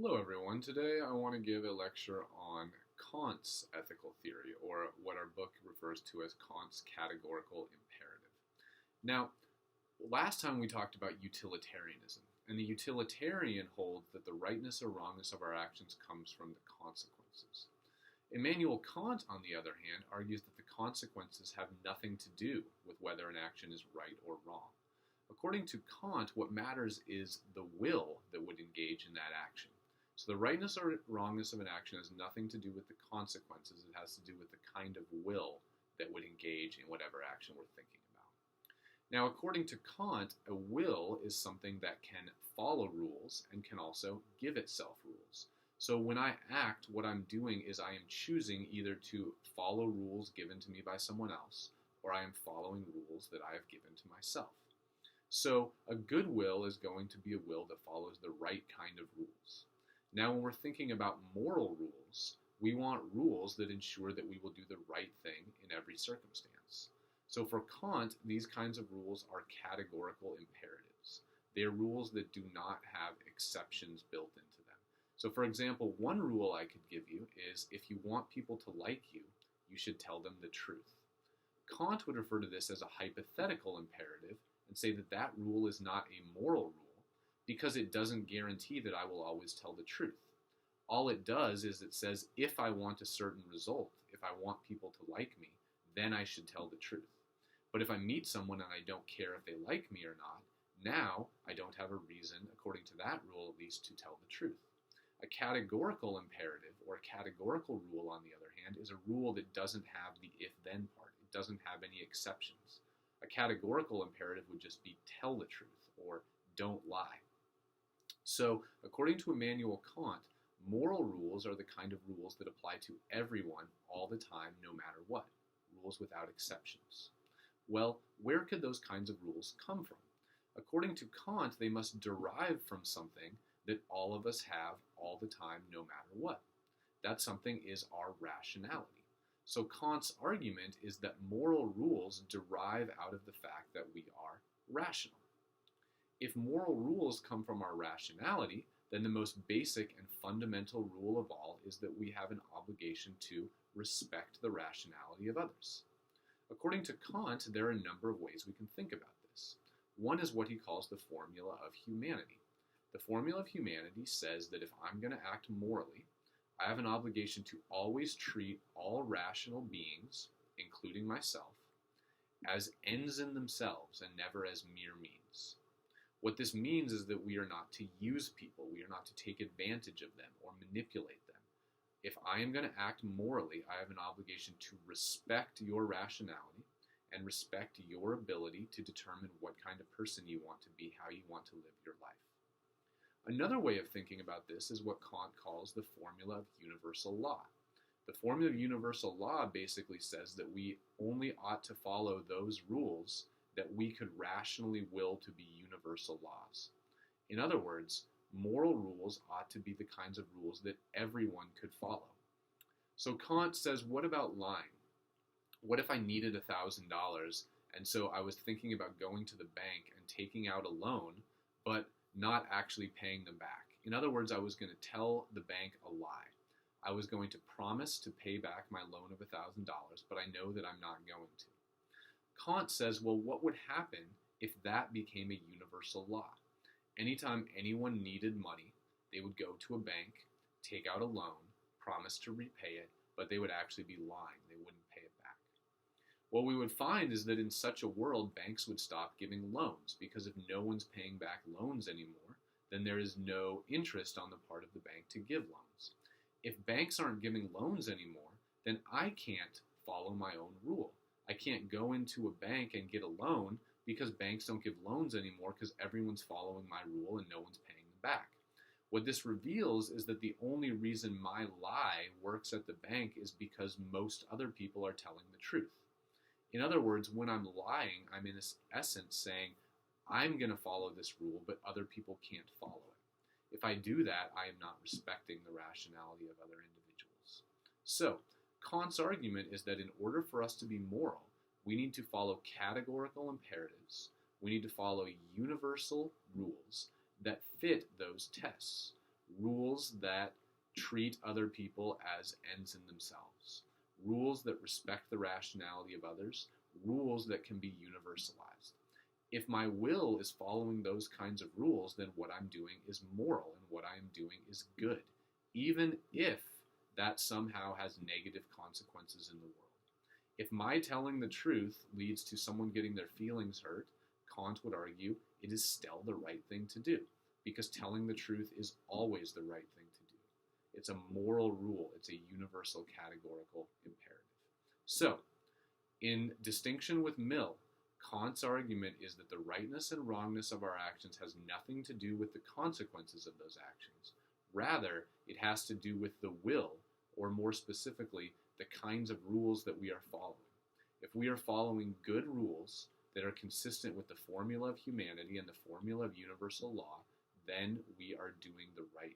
Hello everyone. Today I want to give a lecture on Kant's ethical theory, or what our book refers to as Kant's categorical imperative. Now, last time we talked about utilitarianism, and the utilitarian holds that the rightness or wrongness of our actions comes from the consequences. Immanuel Kant, on the other hand, argues that the consequences have nothing to do with whether an action is right or wrong. According to Kant, what matters is the will that would engage in that action. So the rightness or wrongness of an action has nothing to do with the consequences. It has to do with the kind of will that would engage in whatever action we're thinking about. Now, according to Kant, a will is something that can follow rules and can also give itself rules. So when I act, what I'm doing is I am choosing either to follow rules given to me by someone else, or I am following rules that I have given to myself. So a good will is going to be a will that follows the right kind of rules. Now, when we're thinking about moral rules, we want rules that ensure that we will do the right thing in every circumstance. So for Kant, these kinds of rules are categorical imperatives. They are rules that do not have exceptions built into them. So for example, one rule I could give you is if you want people to like you, you should tell them the truth. Kant would refer to this as a hypothetical imperative and say that that rule is not a moral rule, because it doesn't guarantee that I will always tell the truth. All it does is it says if I want a certain result, if I want people to like me, then I should tell the truth. But if I meet someone and I don't care if they like me or not, now I don't have a reason, according to that rule at least, to tell the truth. A categorical imperative, or a categorical rule, on the other hand, is a rule that doesn't have the if-then part. It doesn't have any exceptions. A categorical imperative would just be tell the truth, or don't lie. So, according to Immanuel Kant, moral rules are the kind of rules that apply to everyone all the time, no matter what. Rules without exceptions. Well, where could those kinds of rules come from? According to Kant, they must derive from something that all of us have all the time, no matter what. That something is our rationality. So Kant's argument is that moral rules derive out of the fact that we are rational. If moral rules come from our rationality, then the most basic and fundamental rule of all is that we have an obligation to respect the rationality of others. According to Kant, there are a number of ways we can think about this. One is what he calls the formula of humanity. The formula of humanity says that if I'm going to act morally, I have an obligation to always treat all rational beings, including myself, as ends in themselves and never as mere means. What this means is that we are not to use people, we are not to take advantage of them or manipulate them. If I am going to act morally, I have an obligation to respect your rationality and respect your ability to determine what kind of person you want to be, how you want to live your life. Another way of thinking about this is what Kant calls the formula of universal law. The formula of universal law basically says that we only ought to follow those rules that we could rationally will to be universal laws. In other words, moral rules ought to be the kinds of rules that everyone could follow. So Kant says, what about lying? What if I needed $1,000 and so I was thinking about going to the bank and taking out a loan, but not actually paying them back? In other words, I was going to tell the bank a lie. I was going to promise to pay back my loan of $1,000, but I know that I'm not going to. Kant says, well, what would happen if that became a universal law? Anytime anyone needed money, they would go to a bank, take out a loan, promise to repay it, but they would actually be lying. They wouldn't pay it back. What we would find is that in such a world, banks would stop giving loans, because if no one's paying back loans anymore, then there is no interest on the part of the bank to give loans. If banks aren't giving loans anymore, then I can't follow my own rule. I can't go into a bank and get a loan because banks don't give loans anymore because everyone's following my rule and no one's paying them back. What this reveals is that the only reason my lie works at the bank is because most other people are telling the truth. In other words, when I'm lying, I'm in essence saying, I'm going to follow this rule, but other people can't follow it. If I do that, I am not respecting the rationality of other individuals. So, Kant's argument is that in order for us to be moral, we need to follow categorical imperatives. We need to follow universal rules that fit those tests. rules that treat other people as ends in themselves, rules that respect the rationality of others, rules that can be universalized. If my will is following those kinds of rules, then what I'm doing is moral and what I am doing is good, even if that somehow has negative consequences in the world. If my telling the truth leads to someone getting their feelings hurt, Kant would argue it is still the right thing to do, because telling the truth is always the right thing to do. It's a moral rule, it's a universal categorical imperative. So, in distinction with Mill, Kant's argument is that the rightness and wrongness of our actions has nothing to do with the consequences of those actions. Rather, it has to do with the will, or more specifically, the kinds of rules that we are following. If we are following good rules that are consistent with the formula of humanity and the formula of universal law, then we are doing the right